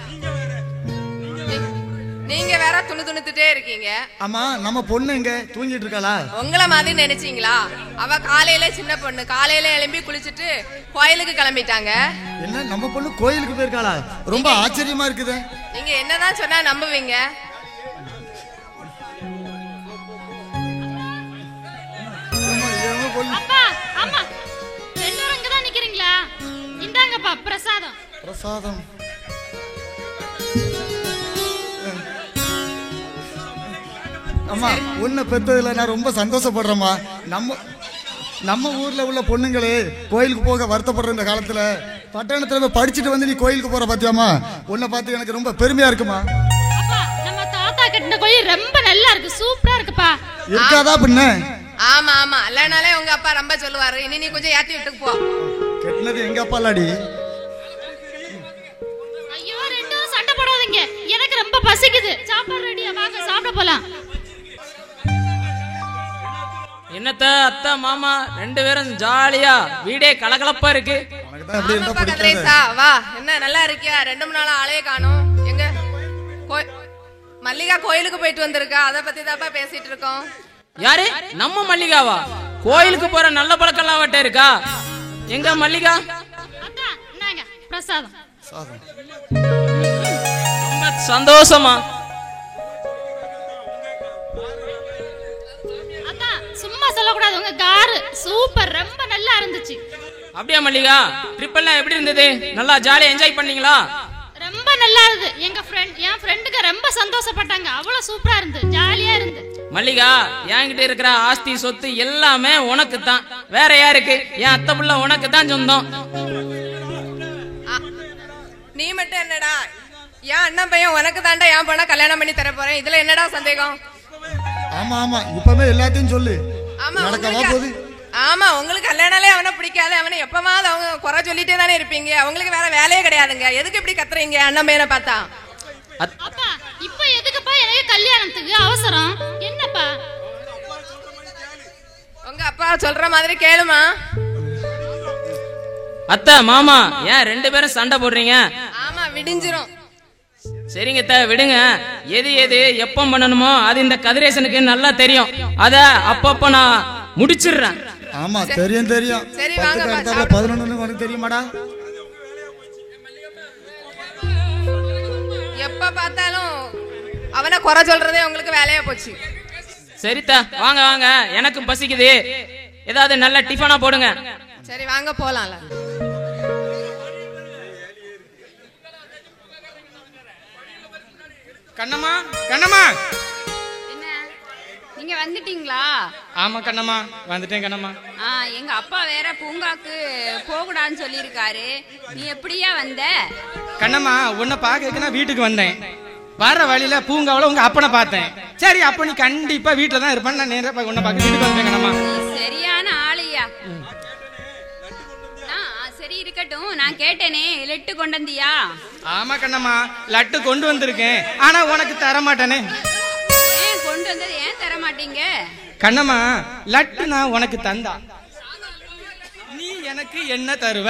நீங்க வேற துணுத்துட்டே இருக்கீங்க. ஆமா நம்ம பொண்ணு எங்க தூங்கிட்டு இருக்காளா? உங்கள மாதிரி நினைச்சீங்களா? அவ காலையில சின்ன பொண்ணு காலையில எழும்பி குளிச்சுட்டு கோயிலுக்கு கிளம்பிட்டாங்க. என்ன நம்ம பொண்ணு கோயிலுக்கு போயிருக்காளா? ரொம்ப ஆச்சரியமா இருக்குது. நீங்க என்னதான் சொன்னா நம்புவீங்க? அப்பா அம்மா எல்லாரும் இங்க தான் நிக்கிறீங்களா? இந்தாங்கப்பா பிரசாதம். பிரசாதம். அம்மா உன்னை பெற்றதுல நான் ரொம்ப சந்தோஷப்படுறேம்மா. நம்ம ஊர்ல உள்ள பொண்ணுங்களே கோயிலுக்கு போக வருத்தப்படுற இந்த காலத்துல பட்டணத்துல போய் படிச்சுட்டு வந்து நீ கோயிலுக்கு போற பாத்தியாமா? உன்னை பார்த்து எனக்கு ரொம்ப பெருமையா இருக்குமா. அப்பா நம்ம தாத்தா கட்டின கோயில் ரொம்ப நல்லா இருக்கு, சூப்பரா இருக்குப்பா. இருக்காதா பின்ன? ஆமா ஆமா இல்லனாலே உங்க அப்பா ரொம்ப சொல்லுவாரு. இனி நீ கொஞ்சம் ஏத்தி விட்டுக்கு போ. கெட்டினது எங்க அப்பா லாடி? ஐயோ ரெண்டும் சண்டை போடாதீங்க, எனக்கு ரொம்ப பசிக்குது. சாப்பாடு ரெடியா, வாங்க சாப்பிட போலாம். என்னத்த அத்தா மாமா 2 பேரும் ஜாலியா வீடே கலகலப்பா இருக்கு. வா என்ன நல்லா இருக்கியா? 2 நாளா ஆளையே காணோம். எங்க மல்லிகா கோயிலுக்கு போயிட்டு வந்திருக்கா, அத பத்தி தாப்பா பேசிட்டு இருக்கோம். யாரு? நம்ம மல்லிகாவா? கோயிலுக்கு போற நல்ல பழக்கம் எல்லாம் அவட்ட இருக்கா? எங்க மல்லிகா? அத்தா இந்தாங்க பிரசாதம். ரொம்ப சந்தோஷமா. அத்தா சும்மா சொல்லக்கூடாது, உங்க கார் சூப்பர் ரொம்ப நல்லா இருந்துச்சு. அப்படியா மல்லிகா? ட்ரிப் எல்லாம் எப்படி இருந்தது? நல்லா ஜாலியா என்ஜாய் பண்ணீங்களா? ரொம்ப நல்லா இருந்தது. என் ஃப்ரெண்டுக்கு ரொம்ப சந்தோஷப்பட்டாங்க. அவ்வளவு சூப்பரா இருந்து, ஜாலியா இருந்து. மல்லிகா என்கிட்ட இருக்கிற ஆஸ்தி சொத்து எல்லாமே உனக்கு தான், வேற யாருக்கு? என் அத்தை புள்ள உனக்கு தான் சொந்தம். நீ மட்டும் என்னடா என் அண்ணன் பையன் உனக்கு தாண்டா என் பொண்ண கல்யாணம் பண்ணி தர போறேன். இதுல என்னடா சந்தேகம்? ஆமா ஆமா இப்பவே எல்லாத்தையும் சொல்லு. ஆமா நடக்கவா போகுது? ஆமா உங்களுக்கு கல்யாணாலே அவனை பிடிக்காது. அவனை எப்பமாவது அவங்க குறை சொல்லிட்டே தானே இருப்பீங்க. அவங்களுக்கு வேற வேலையே கிடையாதுங்க. எதுக்கு இப்படி கத்துறீங்க அண்ணன் பையனை பார்த்தா? அப்பா இப்ப எதுக்குப்பா எனக்கு கல்யாணத்துக்கு அவசரம்? என்னப்பா உங்க அப்பா சொல்ற மாதிரி கேளுமா. அத்தை மாமா ஏன் 2 பேரும் சண்டை போடுறீங்க? ஆமா விடிஞ்சிரும். சரிங்க அத்தை விடுங்க. எது எப்ப பண்ணணுமோ அது இந்த கதிரேசனுக்கு நல்லா தெரியும். அத அப்பப்ப நான் முடிச்சிடுறேன். ஆமா தெரியும் தெரியும். சரி வாங்க 11 உனக்கு தெரியுமாடா? எப்ப பார்த்தாலும் அவனை குறை சொல்றதே உங்களுக்கு வேலையா போச்சு. சரிதா வாங்க வாங்க, எனக்கு பசிக்குது. ஏதாவது நல்ல டிஃபனா போடுங்க. சரி வாங்க போலாம்ல. கண்ணம்மா கண்ணம்மா என்ன நீங்க வந்துட்டீங்களா? ஆமா கண்ணம்மா வந்துட்டேன் கண்ணம்மா. எங்க அப்பா வேற பூங்காக்கு போகக்கூடாதுன்னு சொல்லியிருக்காரு. நீ எப்படியா வந்த? கண்ணம்மா உன்னை பார்க்க நான் வீட்டுக்கு வந்தேன். வர வழியில பூங்காவில் உங்க அப்பனை பார்த்தேன். சரி அப்ப நீ கண்டிப்பா வீட்டுல தான் இருப்பேன். நான் நேரா உன்னை பார்க்க வீட்டுக்கு வந்தேன் கண்ணம்மா. சரியான ஆளியா. சரி இருக்கட்டும், நான் கேட்டேனே லட்டு கொண்டு வந்தியா? ஆமா கண்ணம்மா லட்டு கொண்டு வந்திருக்கேன். ஆனா உனக்கு தர மாட்டேனே. ஏன் கொண்டு வந்தது ஏன் தர மாட்டீங்க? கண்ணம்மா லட்டு நான் உனக்கு தந்தா நீ எனக்கு என்ன தருவ?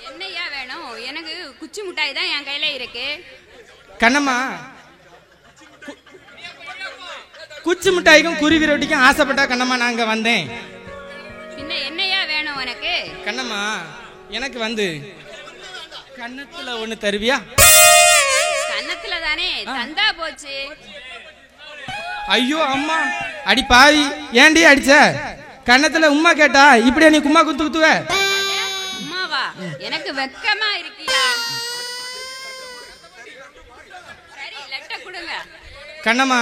என்னையா வேணும்? எனக்கு குச்சி மிட்டாய் தான் என் கையில இருக்கு. கண்ணம்மா குச்சி மிட்டாய்க்கும் குருவி ரொட்டிக்கும் ஆசைப்பட்டா கண்ணம்மா நான் இங்க வந்தேன். பின்ன என்னையா வேணும் உனக்கு? கண்ணம்மா எனக்கு வந்து கன்னத்துல ஒண்ணு தருவியா? கன்னத்துல தானே தந்தா போச்சு. ஐயோ அம்மா அடி பாவி ஏண்டி அடிச்ச? கன்னத்துல உம்மா கேட்டா இப்படியா நீ கும்மா குத்து குத்துவ? உம்மாவா? எனக்கு வெக்கமா இருக்கியா? சரி லட்ட கொடுங்க. கண்ணம்மா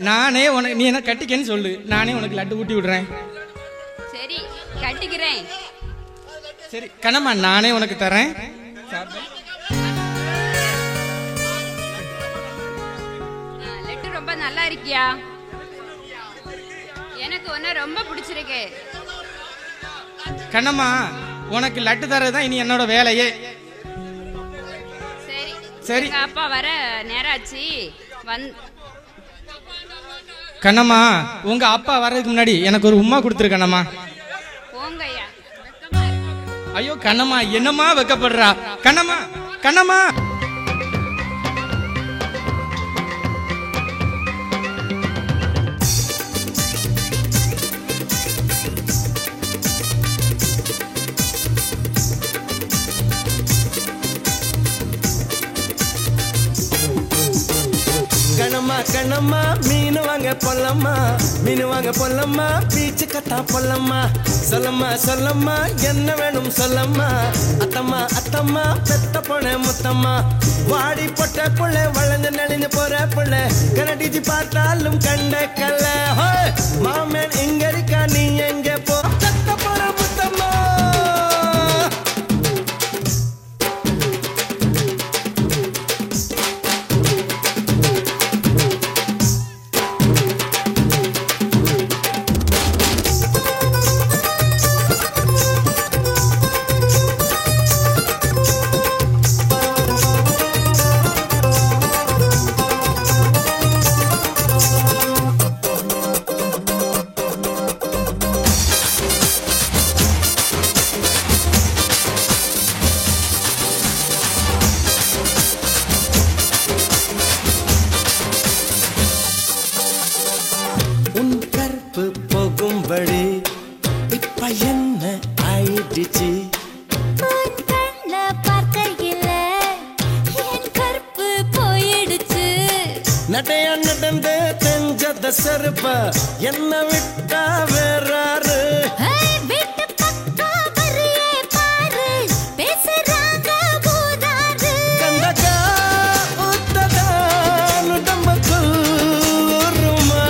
நானே உனக்கு நீ என்ன கட்டிக்கன்னு சொல்லு, நானே உனக்கு லட்டு ஊட்டி விடுறேன். சரி கட்டிக்கிறேன். சரி கண்ணம்மா நானே உனக்கு தரேன். லட்டு ரொம்ப நல்லா இருக்கியா? எனக்கு உன்ன ரொம்ப பிடிச்சிருக்கு. கண்ணம்மா உனக்கு லட்டு தரதான் இனி என்னோட வேலையே. சரி சரி எங்க அப்பா வர நேராச்சு. கண்ணம்மா உங்க அப்பா வர்றதுக்கு முன்னாடி எனக்கு ஒரு உம்மா கொடுத்துரு கண்ணம்மா. போங்கய்யா. ஐயோ கண்ணம்மா என்னம்மா வெக்கப்படுறா? கண்ணம்மா கண்ணம்மா கண்ணம்மா கண்ணம்மா மீன் வாங்க பொல்லம்மா, மீன் வாங்க பொல்லம்மா, பீச்சு கட்டா பொல்லம்மா. சொல்லம்மா சொல்லம்மா என்ன வேணும் சொல்லம்மா. அத்தம்மா அத்தம்மா பெத்த பொண்ணு முத்தம்மா. வாடி பொட்ட புள்ள வளர்ந்து நெளிஞ்சு போற புள்ள கனடிச்சு பார்த்தாலும் கண்ட கல்ல. மாமன் இங்க இருக்கா நீ எங்க போ பெத்த பொண்ணு முத்தம்மா. போகும்படி இப்ப என்ன ஆயிடுச்சு. நடைய நடந்து தெரிஞ்சத செருப்ப என்ன விட்டா வேறாரு. கண்டக்கா உத்ததா நுடம்பக்குள் ஊருமா.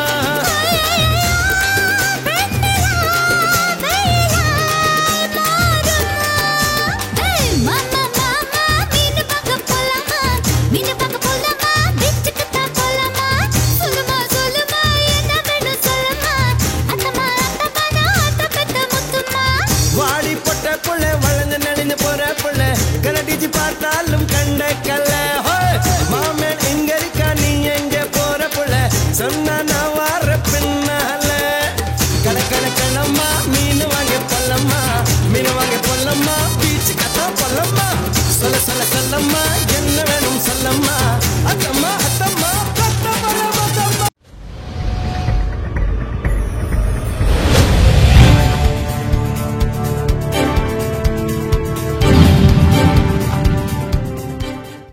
வாடி பொட்ட புள்ள வளர்ந்து நடிந்து போற புள்ள கனடிச்சு பார்த்தாலும் கண்ட கல்ல. மாமன் இங்க இருக்கா நீ எங்க போற புள்ள சொன்னா நான் வார பின்னால. கணக்கணக்கணம்மா மீன் வாங்க பொல்லம்மா, மீன் வாங்க பொல்லம்மா, பீச்சு கத்தா பொல்லம்மா. சொல்ல சொல்ல சொல்லம்மா என்ன வேணும் சொல்லம்மா.